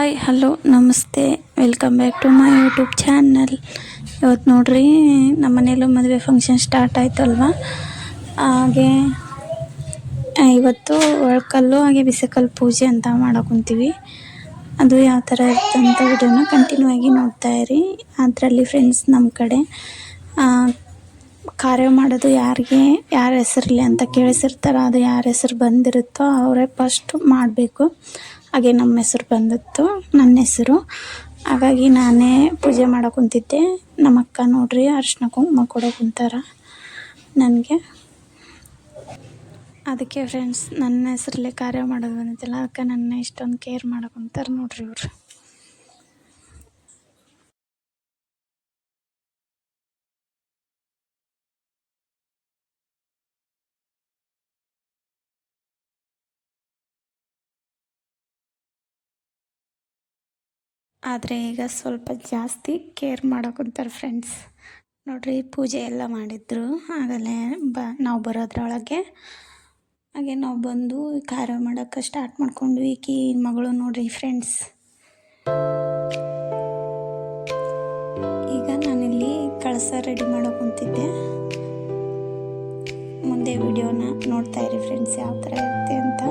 Hi hello ನಮಸ್ತೆ, welcome back to my YouTube channel. ಇವತ್ತು ನೋಡ್ರಿ ನಮ್ಮ ಮನೆಯಲ್ಲೂ ಮದುವೆ ಫಂಕ್ಷನ್ ಸ್ಟಾರ್ಟ್ ಆಯ್ತಲ್ವ. ಹಾಗೆ ಇವತ್ತು ಒಳಕಲ್ಲು ಹಾಗೆ ಬಿಸಿಕಲ್ಲು ಪೂಜೆ ಅಂತ ಮಾಡಕೊಂತೀವಿ. ಅದು ಯಾವ ಥರ ಇರ್ತಂತ ವಿಡಿಯೋನ ಕಂಟಿನ್ಯೂ ಆಗಿ ನೋಡ್ತಾ ಇರಿ. ಅದರಲ್ಲಿ ಫ್ರೆಂಡ್ಸ್ ನಮ್ಮ ಕಡೆ ಕಾರ್ಯ ಮಾಡೋದು ಯಾರಿಗೆ ಯಾರ ಹೆಸರಲ್ಲಿ ಅಂತ ಕೇಳಿಸಿರ್ತಾರೆ. ಅದು ಯಾರ ಹೆಸರು ಬಂದಿರುತ್ತೋ ಅವರೇ ಫಸ್ಟ್ ಮಾಡಬೇಕು. ಹಾಗೆ ನಮ್ಮ ಹೆಸರು ಬಂದಿತ್ತು, ನನ್ನ ಹೆಸರು. ಹಾಗಾಗಿ ನಾನೇ ಪೂಜೆ ಮಾಡೋಕೆ ಕುಂತಿದ್ದೆ. ನಮ್ಮ ಅಕ್ಕ ನೋಡ್ರಿ ಅರಿಶಿನ ಕುಂಕುಮ ಕೊಡೋಕೆ ಕುಂತಾರ ನನಗೆ. ಅದಕ್ಕೆ ಫ್ರೆಂಡ್ಸ್ ನನ್ನ ಹೆಸರಲ್ಲೇ ಕಾರ್ಯ ಮಾಡೋದು ಬಂದಿತ್ತಲ್ಲ, ಅದಕ್ಕೆ ನನ್ನ ಇಷ್ಟೊಂದು ಕೇರ್ ಮಾಡೋಕೆ ಕುಂತಾರೆ ನೋಡ್ರಿ ಇವರು. ಆದರೆ ಈಗ ಸ್ವಲ್ಪ ಜಾಸ್ತಿ ಕೇರ್ ಮಾಡೋಕುಂತಾರೆ ಫ್ರೆಂಡ್ಸ್. ನೋಡ್ರಿ ಪೂಜೆ ಎಲ್ಲ ಮಾಡಿದ್ರು. ಆಗಲೇ ನಾವು ಬರೋದ್ರೊಳಗೆ ಹಾಗೆ ನಾವು ಬಂದು ಕಾರ್ಯ ಮಾಡೋಕ್ಕೆ ಸ್ಟಾರ್ಟ್ ಮಾಡ್ಕೊಂಡ್ವಿ. ಈಕಿ ಮಗಳು ನೋಡ್ರಿ ಫ್ರೆಂಡ್ಸ್. ಈಗ ನಾನಿಲ್ಲಿ ಕಳಸ ರೆಡಿ ಮಾಡೋಕೆ ಕುಂತಿದ್ದೆ. ಮುಂದೆ ವಿಡಿಯೋನ ನೋಡ್ತಾ ಇರಿ ಫ್ರೆಂಡ್ಸ್, ಯಾವ ಥರ ಇರುತ್ತೆ ಅಂತ.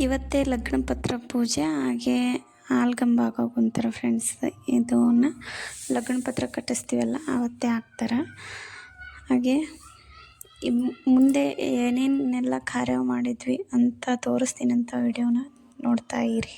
ಇವತ್ತೇ ಲಗ್ನ ಪತ್ರ ಪೂಜೆ, ಹಾಗೆ ಆಲ್ಗಂಬ ಹಾಕೋ ಕುಂತಾರೆ ಫ್ರೆಂಡ್ಸ್. ಇದನ್ನ ಲಗ್ನ ಪತ್ರ ಕಟ್ಟಿಸ್ತೀವಲ್ಲ ಆವತ್ತೇ ಹಾಕ್ತಾರೆ. ಹಾಗೆ ಮುಂದೆ ಏನೇನೆಲ್ಲ ಕಾರ್ಯ ಮಾಡಿದ್ವಿ ಅಂತ ತೋರಿಸ್ತೀನಿ ಅಂತ ವಿಡಿಯೋನ ನೋಡ್ತಾ ಇರಿ.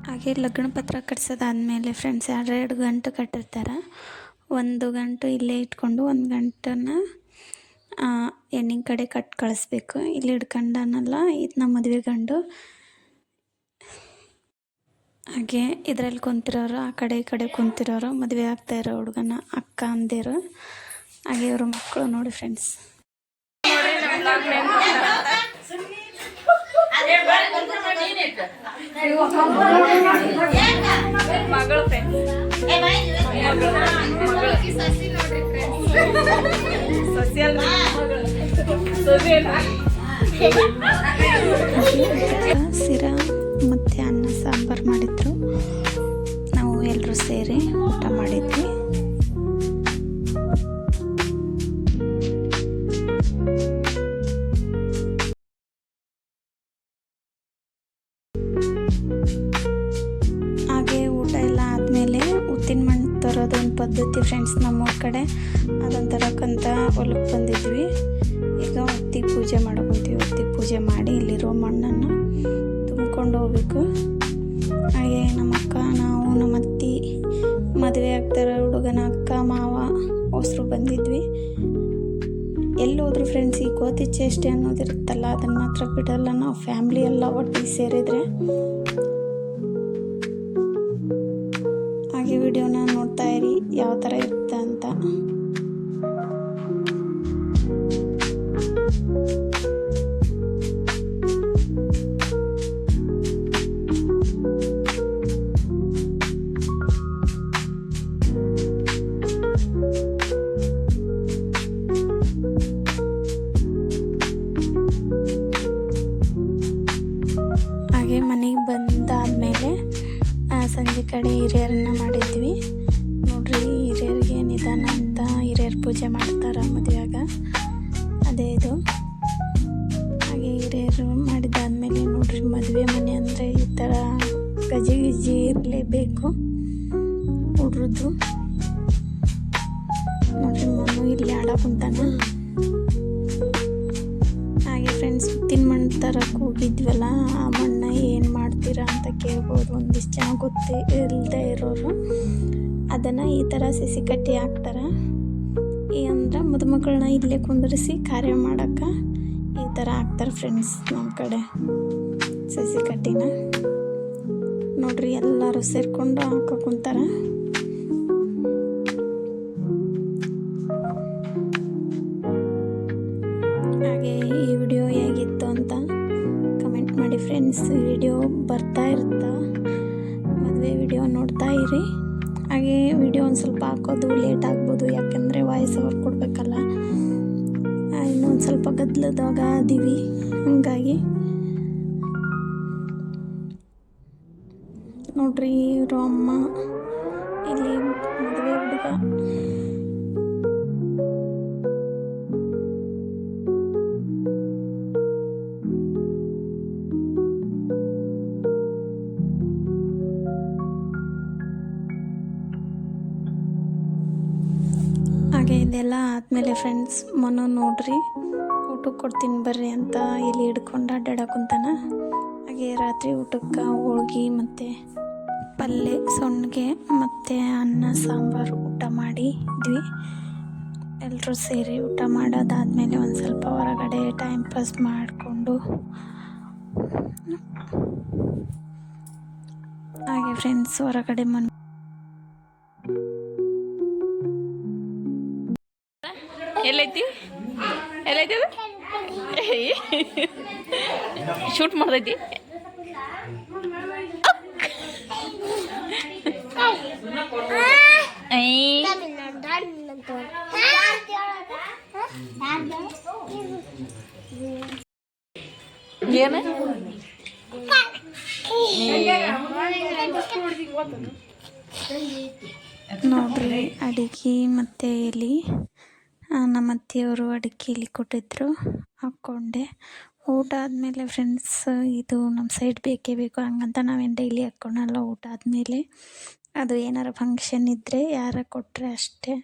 ಹಾಗೆ ಲಗ್ನ ಪತ್ರ ಕಟ್ಸೋದಾದಮೇಲೆ ಫ್ರೆಂಡ್ಸ್ 2 ಗಂಟು ಕಟ್ಟಿರ್ತಾರೆ. 1 ಗಂಟು ಇಲ್ಲೇ ಇಟ್ಕೊಂಡು 1 ಗಂಟನ್ನು ಹೆಣ್ಣಿನ ಕಡೆ ಕಟ್ಟಿ ಕಳಿಸ್ಬೇಕು. ಇಲ್ಲಿ ಹಿಡ್ಕೊಂಡನಲ್ಲ ಇದು ನಮ್ಮ ಮದುವೆ ಗಂಡು. ಹಾಗೆ ಇದರಲ್ಲಿ ಕುಂತಿರೋರು ಆ ಕಡೆ ಈ ಕಡೆ ಕುಂತಿರೋರು ಮದುವೆ ಆಗ್ತಾ ಇರೋ ಹುಡುಗನ ಅಕ್ಕ ಅಂದಿರು. ಹಾಗೆ ಇವ್ರ ಮಕ್ಕಳು ನೋಡಿ ಫ್ರೆಂಡ್ಸ್. ಮಗಳು ಸಿರಾ ಮತ್ತು ಅನ್ನ ಸಾಂಬಾರು ಮಾಡಿದ್ರು. ನಾವು ಎಲ್ಲರೂ ಸೇರಿ ಊಟ ಮಾಡಿದ್ವಿ. ಹಾಗೆ ಊಟ ಎಲ್ಲ ಆದಮೇಲೆ ಉತ್ತಿನ ಮಣ್ಣು ತರೋದೊಂದು ಪದ್ಧತಿ ಫ್ರೆಂಡ್ಸ್ ನಮ್ಮೂರ ಕಡೆ. ಅದನ್ನು ತರೋಕ್ಕಂತ ಹೊಲಕ್ಕೆ ಬಂದಿದ್ವಿ. ಈಗ ಉತ್ತಿಗೆ ಪೂಜೆ ಮಾಡೋಕೊಂತೀವಿ. ಉತ್ತಿಗೆ ಪೂಜೆ ಮಾಡಿ ಇಲ್ಲಿರೋ ಮಣ್ಣನ್ನು ತುಂಬ್ಕೊಂಡು ಹೋಗ್ಬೇಕು. ಹಾಗೆ ನಮ್ಮ ಅಕ್ಕ, ನಾವು, ನಮ್ಮ ಅತ್ತಿ, ಮದುವೆ ಆಗ್ತಾರ ಹುಡುಗನ ಅಕ್ಕ, ಮಾವ, ಹೊಸರು ಬಂದಿದ್ವಿ. ಎಲ್ಲೋದ್ರು ಫ್ರೆಂಡ್ಸ್ ಈ ಕೋತಿ ಚೇಷ್ಟೆ ಅನ್ನೋದಿರುತ್ತಲ್ಲ, ಅದನ್ನು ಮಾತ್ರ ಬಿಡಲ್ಲ ನಾವು ಫ್ಯಾಮ್ಲಿ ಎಲ್ಲ ಒಟ್ಟಿಗೆ ಸೇರಿದರೆ. ಹಾಗೆ ವಿಡಿಯೋನ ನೋಡ್ತಾ ಇರಿ ಯಾವ ಥರ ಇರುತ್ತೆ ಅಂತ. ಹಾಗೆ ಮನೆಗೆ ಬಂದಾದಮೇಲೆ ಸಂಜೆ ಕಡೆ ಹಿರಿಯರನ್ನ ಮಾಡಿದ್ವಿ. ನೋಡ್ರಿ, ಹಿರಿಯರಿಗೆ ನಿಧಾನ ಅಂತ ಹಿರಿಯರು ಪೂಜೆ ಮಾಡ್ತಾರೆ ಮದುವೆಯಾಗ, ಅದೇ ಇದು. ಹಾಗೆ ಹಿರಿಯರು ಮಾಡಿದಾದ್ಮೇಲೆ ನೋಡ್ರಿ, ಮದುವೆ ಮನೆ ಅಂದರೆ ಈ ಥರ ಗಜಿ ಇರಲೇಬೇಕು ಹುಡ್ರದ್ದು. ನೋಡ್ರಿ, ಮಣ್ಣು ಇಲ್ಲಿ ಕುಂತಾನ. ಹಾಗೆ ಫ್ರೆಂಡ್ಸ್, ಉತ್ತಿನ ಮಣ್ಣು ತರಕ್ಕೆ ಹೋಗಿದ್ವಲ್ಲ, ಆ ಮಣ್ಣ ಏನು ಮಾಡ್ತೀರಾ ಅಂತ ಕೇಳ್ಬೋದು ಒಂದಿಷ್ಟು ಜನ ಇಲ್ಲದೆ ಇರೋರು. ಅದನ್ನು ಈ ಥರ ಸಸಿ ಕಟ್ಟಿ ಹಾಕ್ತಾರೆ. ಅಂದ್ರೆ ಮದುಮಕ್ಕಳನ್ನ ಇಲ್ಲೇ ಕುಂದರಿಸಿ ಕಾರ್ಯ ಮಾಡೋಕ್ಕೆ ಈ ಥರ ಹಾಕ್ತಾರೆ ಫ್ರೆಂಡ್ಸ್ ನಮ್ಮ ಕಡೆ ಸಸಿ ಕಟ್ಟಿನ. ನೋಡ್ರಿ, ಎಲ್ಲರೂ ಸೇರಿಕೊಂಡು ಹಾಕೋ ಕುಂತಾರೆ. ಹಾಗೆ ಈ ವಿಡಿಯೋ ಹೇಗಿತ್ತು ಅಂತ ಕಮೆಂಟ್ ಮಾಡಿ ಫ್ರೆಂಡ್ಸ್. ವಿಡಿಯೋ ಬರ್ತಾ ಇರುತ್ತಾ, ಮದುವೆ ವಿಡಿಯೋ ನೋಡ್ತಾ ಇರಿ. ಹಾಗೆ ವಿಡಿಯೋ ಒಂದು ಸ್ವಲ್ಪ ಹಾಕೋದು ಲೇಟ್ ಆಗ್ಬೋದು, ಯಾಕೆಂದರೆ ವಾಯ್ಸ್ ಓವರ್ ಕೊಡಬೇಕಲ್ಲ. ಇನ್ನೊಂದು ಸ್ವಲ್ಪ ಗದ್ದಲದಾಗ ಅದೀವಿ, ಹಂಗಾಗಿ ನೋಡ್ರಿ ಇವರು ಅಮ್ಮ, ಇಲ್ಲಿ ಮದುವೆ ಹುಡುಗ. ಹಾಗೆ ಇದೆಲ್ಲ ಆದಮೇಲೆ ಫ್ರೆಂಡ್ಸ್, ಮೊನ್ನೆ ನೋಡ್ರಿ ಊಟಕ್ಕೆ ಕೊಡ್ತೀನಿ ಬರ್ರಿ ಅಂತ ಇಲ್ಲಿ ಹಿಡ್ಕೊಂಡು ಅಡ್ಡಾಡಕುಂತಾನ. ಹಾಗೆ ರಾತ್ರಿ ಊಟಕ್ಕೆ ಹೋಳ್ಗೆ ಮತ್ತು ಪಲ್ಯ, ಸೊನ್ಗೆ ಮತ್ತು ಅನ್ನ ಸಾಂಬಾರು ಊಟ ಮಾಡಿದ್ವಿ. ಎಲ್ಲರೂ ಸೇರಿ ಊಟ ಮಾಡೋದಾದಮೇಲೆ ಒಂದು ಸ್ವಲ್ಪ ಹೊರಗಡೆ ಟೈಮ್ ಪಾಸ್ ಮಾಡಿಕೊಂಡು, ಹಾಗೆ ಫ್ರೆಂಡ್ಸ್ ಹೊರಗಡೆ ಎಲ್ಲೈತಿ ಎಲ್ಲೈತಿ ಶೂಟ್ ಮಾಡ್ದೈತಿ. ಏನು ನೋಡ್ರಿ, ಅಡಿಗೆ ಮತ್ತು ಎಲೆ ನಮ್ಮ ಅತ್ತೆಯವರು ಅಡಿಕೆ ಎಲೆ ಕೊಟ್ಟಿದ್ರು, ಹಾಕ್ಕೊಂಡೆ. ಊಟ ಆದಮೇಲೆ ಫ್ರೆಂಡ್ಸ್, ಇದು ನಮ್ಮ ಸೈಡ್ ಬೇಕೇ ಬೇಕು, ಹಂಗಂತ ನಾವೇನು ಡೈಲಿ ಹಾಕ್ಕೊಳಲ್ಲ. ಊಟ ಆದಮೇಲೆ ಅದು ಏನಾರು ಫಂಕ್ಷನ್ ಇದ್ದರೆ ಯಾರ ಕೊಟ್ಟರೆ ಅಷ್ಟೇ.